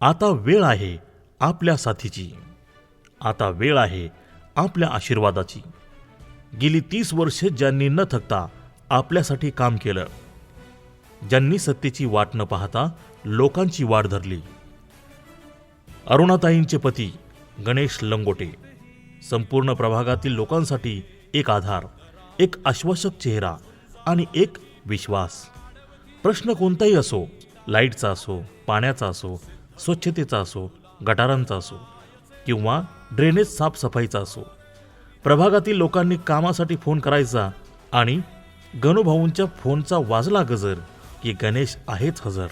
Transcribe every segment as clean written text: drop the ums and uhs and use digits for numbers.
आता वेळ आहे आपल्या साथीची, आता वेळ आहे आपल्या आशीर्वादाची. गेली 30 वर्षे ज्यांनी न थकता आपल्यासाठी काम केलं, ज्यांनी सत्तेची वाट न पाहता लोकांची वाट धरली. अरुणाताईंचे पती गणेश लंगोटे संपूर्ण प्रभागातील लोकांसाठी एक आधार, एक आश्वासक चेहरा आणि एक विश्वास. प्रश्न कोणताही असो, लाईटचा असो, पाण्याचा असो, स्वच्छतेचा असो, गटारांचा असो किंवा ड्रेनेज साफसफाईचा असो, प्रभागातील लोकांनी कामासाठी फोन करायचा आणि गणूभाऊंच्या फोनचा वाजला गजर की गणेश आहेच हजर.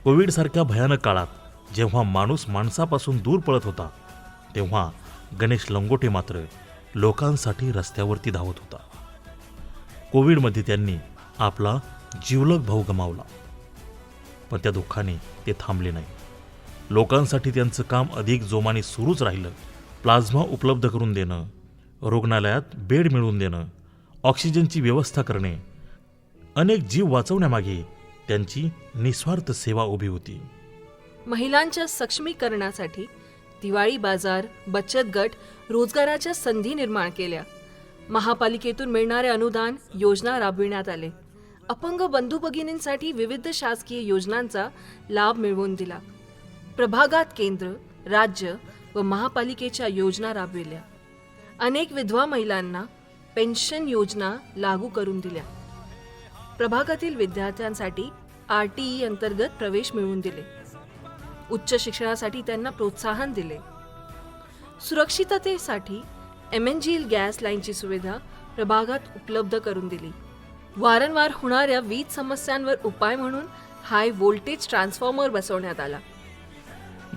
कोविडसारख्या भयानक काळात जेव्हा माणूस माणसापासून दूर पळत होता, तेव्हा गणेश लंगोटे मात्र लोकांसाठी रस्त्यावरती धावत होता. कोविडमध्ये त्यांनी आपला जिवलग भाऊ गमावला, पण त्या दुःखाने ते थांबले नाही. लोकांसाठी त्यांचं काम अधिक जोमाने सुरूच राहिलं. प्लाझ्मा उपलब्ध करून देणं, रुग्णालयात बेड मिळवून देणं, ऑक्सिजनची व्यवस्था करणे, अनेक जीव वाचवण्यामागे त्यांची निस्वार्थ सेवा उभी होती. महिलांच्या सक्षमीकरणासाठी दिवाळी बाजार, बचत गट, रोजगाराच्या संधी निर्माण केल्या. महापालिकेतून मिळणारे अनुदान, योजना राबविण्यात आले. अपंग बंधू भगिनींसाठी विविध शासकीय योजनांचा लाभ मिळवून दिला. प्रभागात केंद्र, राज्य व महापालिकेच्या योजना राबविल्या. अनेक विधवा महिलांना पेन्शन योजना लागू करून दिल्या. प्रभागातील विद्यार्थ्यांसाठी RTE अंतर्गत प्रवेश मिळवून दिले. उच्च शिक्षणासाठी त्यांना प्रोत्साहन दिले. सुरक्षिततेसाठी MNGL गॅस लाईनची सुविधा प्रभागात उपलब्ध करून दिली. वारंवार होणाऱ्या वीज समस्यांवर उपाय म्हणून हाय व्होल्टेज ट्रान्सफॉर्मर बसवण्यात आला.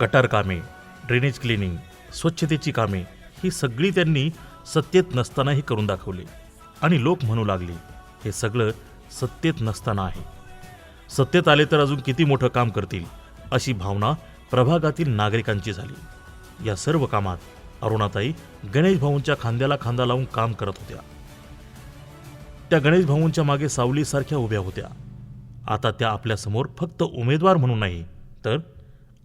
गटार कामे, ड्रेनेज क्लिनिंग, स्वच्छतेची कामे ही सगळी त्यांनी सत्तेत नसतानाही करून दाखवली आणि लोक म्हणू लागले, हे सगळं सत्तेत नसताना आहे. सत्तेत आले तर अजून किती मोठं काम करतील, अशी भावना प्रभागातील नागरिकांची झाली. या सर्व कामात अरुणाताई गणेश भाऊंच्या खांद्याला खांदा लावून काम करत होत्या. त्या गणेश भाऊंच्या मागे सावलीसारख्या उभ्या होत्या. आता त्या आपल्यासमोर फक्त उमेदवार म्हणून नाही, तर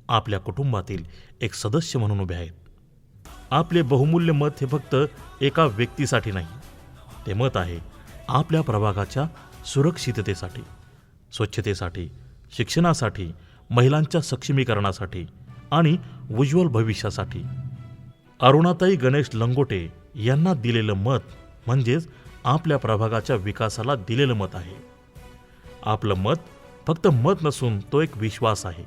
आपल्या कुटुंबातील एक सदस्य म्हणून उभे आहेत. आपले बहुमूल्य मत हे फक्त एका व्यक्तीसाठी नाही, ते मत आहे आपल्या प्रभागाच्या सुरक्षिततेसाठी, स्वच्छतेसाठी, शिक्षणासाठी, महिलांच्या सक्षमीकरणासाठी आणि उज्ज्वल भविष्यासाठी. अरुणाताई गणेश लंगोटे यांना दिलेलं मत म्हणजेच आपल्या प्रभागाच्या विकासाला दिलेलं मत आहे. आपलं मत फक्त मत नसून तो एक विश्वास आहे.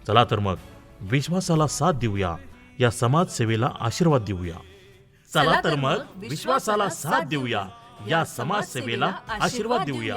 चला तर मग विश्वासाला साथ देऊया, या समाजसेवेला आशीर्वाद देऊया. चला तर मग विश्वासाला साथ देऊया, या समाजसेवेला आशीर्वाद देऊया.